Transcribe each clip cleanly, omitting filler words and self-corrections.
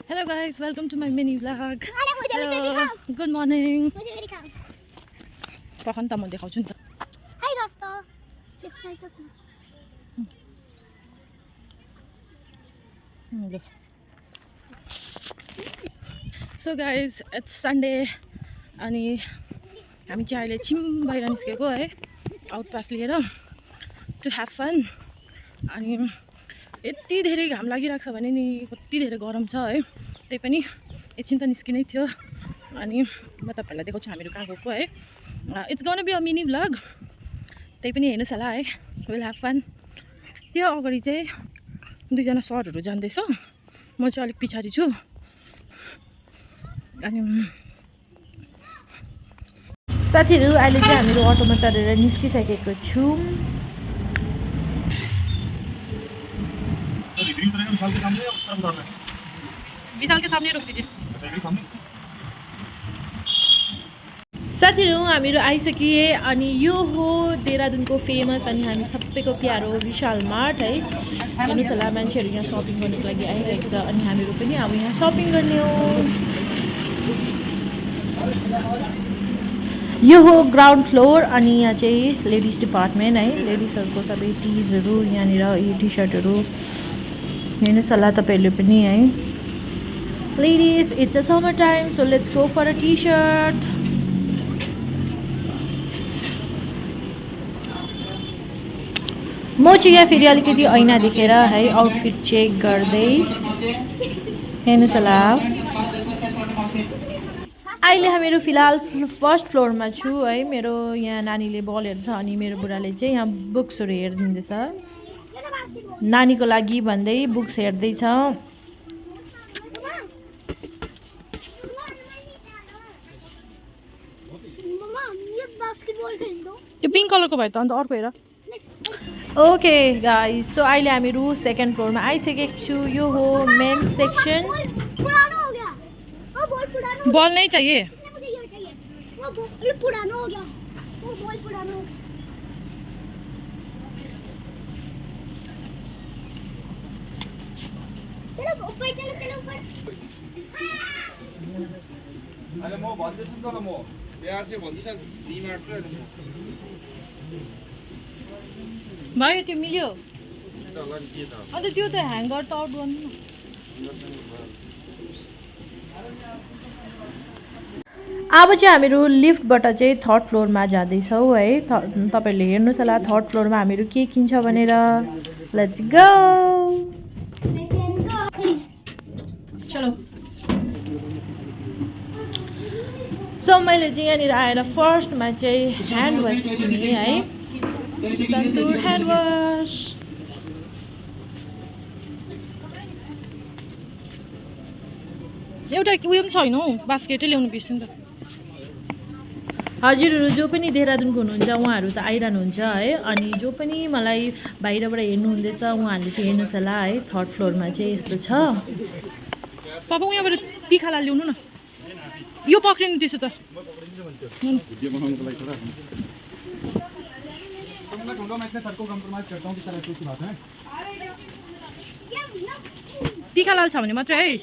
Hello guys, welcome to my mini vlog. Hello, good morning. Pakan tamo देखाउँछु नि त. Hi दोस्तों. So guys, it's Sunday अनि हामी चाहिँ अहिले छिम बाहिर निस्केको है आउट पास लिएर to have fun. अनि यति धेरै घाम लागिरहेको छ भने नि कति धेरै गरम छ है. त्यही पनि एकछिन त निस्किनै थियो अनि म तपाईहरुलाई देखाउँछु हामीहरु कहाँ गएको है. It's gonna be a mini vlog. त्यही पनि हेर्नुस् होला है. We'll have fun. त्यो अगाडि चाहिँ दुई जना सरहरु जान्दैछ. म चाहिँ अलिक पिछाडी छु. अनि साथीहरु अहिले चाहिँ हामीहरु अटोमा चढेर निस्किसकेको छौं. विशाल के सामने रोक दीजिए. साथीहरु हामीहरु आइसकिए अनि यो हो देहरादुनको फेमस अनि हामी सबैको प्यारो विशाल मार्ट है. हेर्नुस् होला मान्छेहरु यहाँ शपिङ गर्नको लागि आइरहेको छ अनि हामीहरु पनि अब यहाँ शपिङ गर्ने हो. यो हो ग्राउन्ड फ्लोर अनि यहाँ चाहिँ लेडिज डिपार्टमेन्ट है. लेडिजहरुको सबै टीजहरु यहाँनिर यो टी-शर्टहरु हेर्नुस् होला तपाईहरुले पनि है. Ladies, it's a summer time, so let's go for a t-shirt. म चाहिँ यहाँ फेरि अलिकति ऐना देखेर है आउटफिट चेक गर्दै हेर्नुस् होला. अहिले हामीहरु फिलहाल फर्स्ट फ्लोरमा छु है. मेरो यहाँ नानीले बल हेर्छ अनि मेरो बुढाले चाहिँ यहाँ बुक्सहरु हेर्दिँदैछ. नानीको लागि भन्दै बुक्स हेर्दै छ. त्यो पिंक कलरको भयो त अन्त अर्को हेर. ओके गाइस, सो अहिले हामीहरु सेकेन्ड फ्लोरमा आइसकेको छु. यो हो मेन सेक्सन. बल नहीं चाहिए. वो पुराना हो गया. वो बॉल पुराना हो गया. चलो ऊपर चलो ऊपर. अरे म भन्दैछु नि त म यार चाहिँ भन्दैछ डीमार्ट र भाइ त्यो मिल्यो अन्त त्यो त ह्याङ्गर त आउट गर्नु न. अब चाहिँ हामीहरु लिफ्टबाट चाहिँ थर्ड फ्लोरमा जाँदैछौँ है. तपाईहरुले हेर्नुस् होला थर्ड फ्लोरमा हामीहरु के किन्छ भनेर. Let's go. चलो. सो मैले चाहिँ यहाँनिर आएर फर्स्टमा चाहिँ ह्यान्ड वास किने है. सन्तुर ह्यान्ड वास. एउटा उयो पनि छैन हौ, बास्केटै ल्याउनु बिर्सिनु नि त. हजुरहरु जो पनि देहरादुनको हुनुहुन्छ उहाँहरु त आइरहनुहुन्छ है. अनि जो पनि मलाई बाहिरबाट हेर्नु हुँदैछ उहाँहरुले चाहिँ हेर्नुस् होला है. थर्ड फ्लोरमा चाहिँ यस्तो छ. पापा उहाँबाट तिखाला ल्याउनु न. यो पक्रिनु त्यसो त. भिडियो बनाउनको लागि छोरा मैं ढूंढो. मैं इतने सर को कंप्रोमाइज करता हूं कि सर ऐसी बात है. तिखालाल छ भने मात्र है.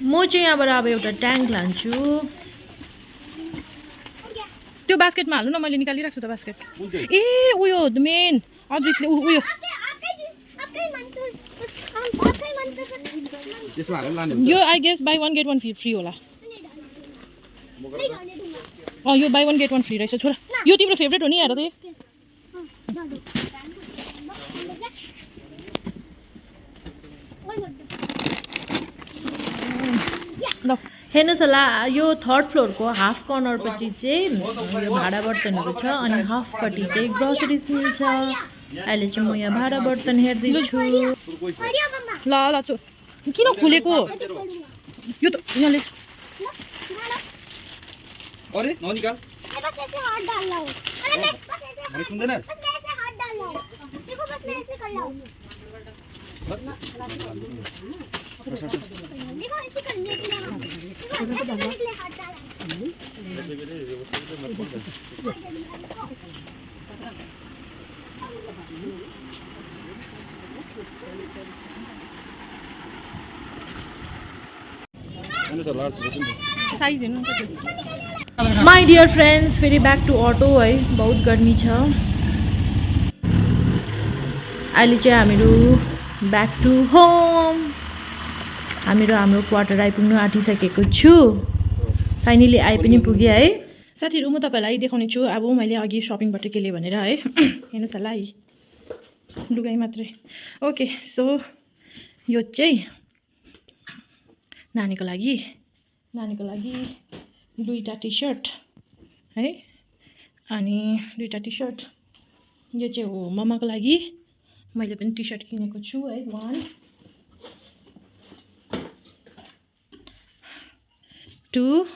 म चाहिँ यहाँबाट अब एउटा ट्याङ्क लान्छु. त्यो बास्केटमा हाल्नु न. मैले निकालिराख्छु त बास्केट. ए उयो मेन अद्रितले उयो यो I guess buy 1 get 1 free होला. यो बाई 1 गेट 1 फ्री रहेछ छोरा. यो तिम्रो फेभरेट हो नि हेर त. ल हेर्नुस् होला यो थर्ड फ्लोरको हाफ कर्नरपट्टि चाहिँ यो भाडा बर्तनहरु छ अनि हाफपट्टि चाहिँ ग्रोसरिज मिल्छ. अहिले चाहिँ म यहाँ भाडा बर्तन हेर्दैछु. ल ल किन खोलेको यो त यहाँले. अरे ननिकाल. ऐसे हाथ डाल रहा हूं. अरे मैं मैं सुन देना. ऐसे हाथ डाल रहा हूं. देखो बस मैं ऐसे कर रहा हूं. देखो ऐसे करने के लिए हाथ डाला. सानो छ लार्ज रहेछ नि साइज हेर्नु कति माई डियर फ्रेन्ड्स फेरि ब्याक टु अटो है बहुत गर्मी छ अहिले चाहिँ हामीहरू ब्याक टु होम हाम्रो क्वार्टर आइपुग्नु आँटिसकेको छु फाइनली आइ पनि पुगेँ है साथीहरू म तपाईँलाई देखाउने छु अब मैले अघि सपिङबाट के लिएँ भनेर है हेर्नुहोस् होला है लुगाइ मात्रै ओके सो यो चाहिँ नानीको लागि दुईवटा टी सर्ट है अनि दुईवटा टी सर्ट यो चाहिँ हो मम्माको लागि मैले पनि टी सर्ट किनेको छु है 1 2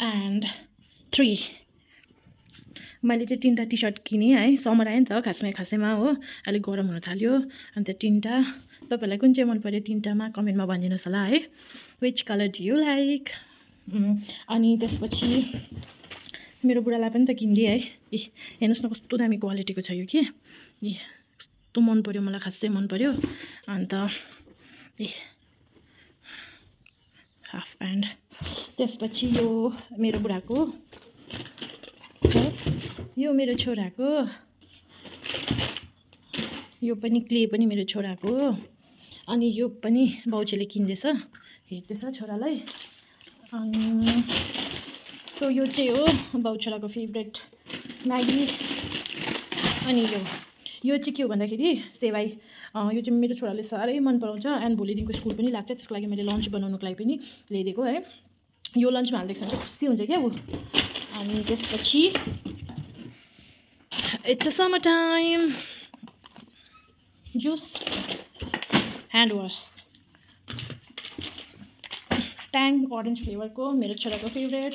and 3 मैले चाहिँ 3टा टी सर्ट किनेँ है समर आयो नि त खासैमा हो अलिक गरम हुन थाल्यो अनि त्यो 3टा तपाईँलाई कुन चाहिँ मन पर्यो 3टामा कमेन्टमा भनिदिनुहोस् होला है which colour do you like अनि त्यसपछि मेरो बुढालाई पनि त किनिदिएँ है हेर्नुहोस् न कस्तो दामी क्वालिटीको छ यो कि कस्तो मन पर्यो मलाई खासै मन पर्यो अन्त हाफ प्यान्ट त्यसपछि यो मेरो बुढाको है यो मेरो छोराको यो पनि क्ले पनि मेरो छोराको अनि यो पनि बाउचेले किन्दैछ हेर्दैछ छोरालाई अनि सो यो चाहिँ हो बाउ छोराको फेभरेट म्यागी अनि यो चाहिँ के हो भन्दाखेरि सेवाई यो चाहिँ मेरो छोराले साह्रै मन पराउँछ एन्ड भोलिदेखिको स्कुल पनि लाग्छ त्यसको लागि मैले लन्च बनाउनुको लागि पनि ल्याइदिएको है यो लन्चमा हालिदिएको छ भने चाहिँ खुसी हुन्छ क्या ऊ अनि त्यसपछि it's a summer time juice hand was Tang orange फ्लेभरको मेरो छोराको फेभरेट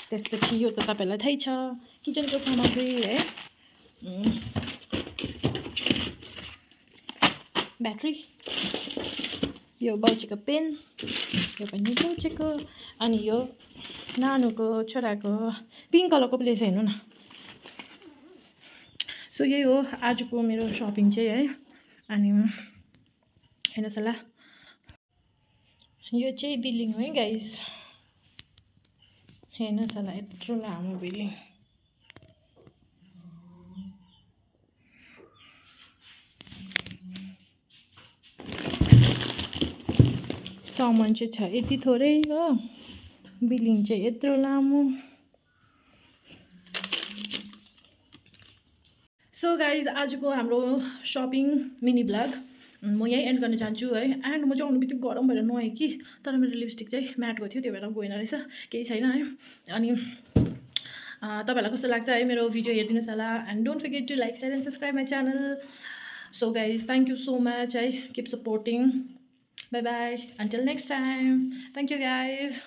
त्यसपछि यो त तपाईँलाई थाहै छ किचनको सामग्री है ब्याट्री यो बाउचीको पेन यो पनि बाउचीको अनि यो नानुको छोराको पिङ्क कलरको प्लेस हेर्नु न सो यही हो आजको मेरो सपिङ चाहिँ है अनि हेर्नुहोस् होला यो चाहिँ बिल्डिङ हो है गाइस हेर्नुहोस् होला यत्रो लामो बिल्डिङ सामान चाहिँ छ यति थोरै हो बिल्डिङ चाहिँ यत्रो लामो सो गाइज आजको हाम्रो सपिङ मिनी ब्लग म यहीँ एन्ड गर्न चाहन्छु है एन्ड म चाहिँ आउनु बित्तिकै गरम भएर नुहाएँ कि तर मेरो लिपस्टिक चाहिँ म्याटको थियो त्यो भएर गएन रहेछ केही छैन है अनि तपाईँहरूलाई कस्तो लाग्छ है मेरो भिडियो हेरिदिनुहोस् होला and don't forget to like share and subscribe my channel so guys thank you so much है keep supporting bye bye until next time thank you guys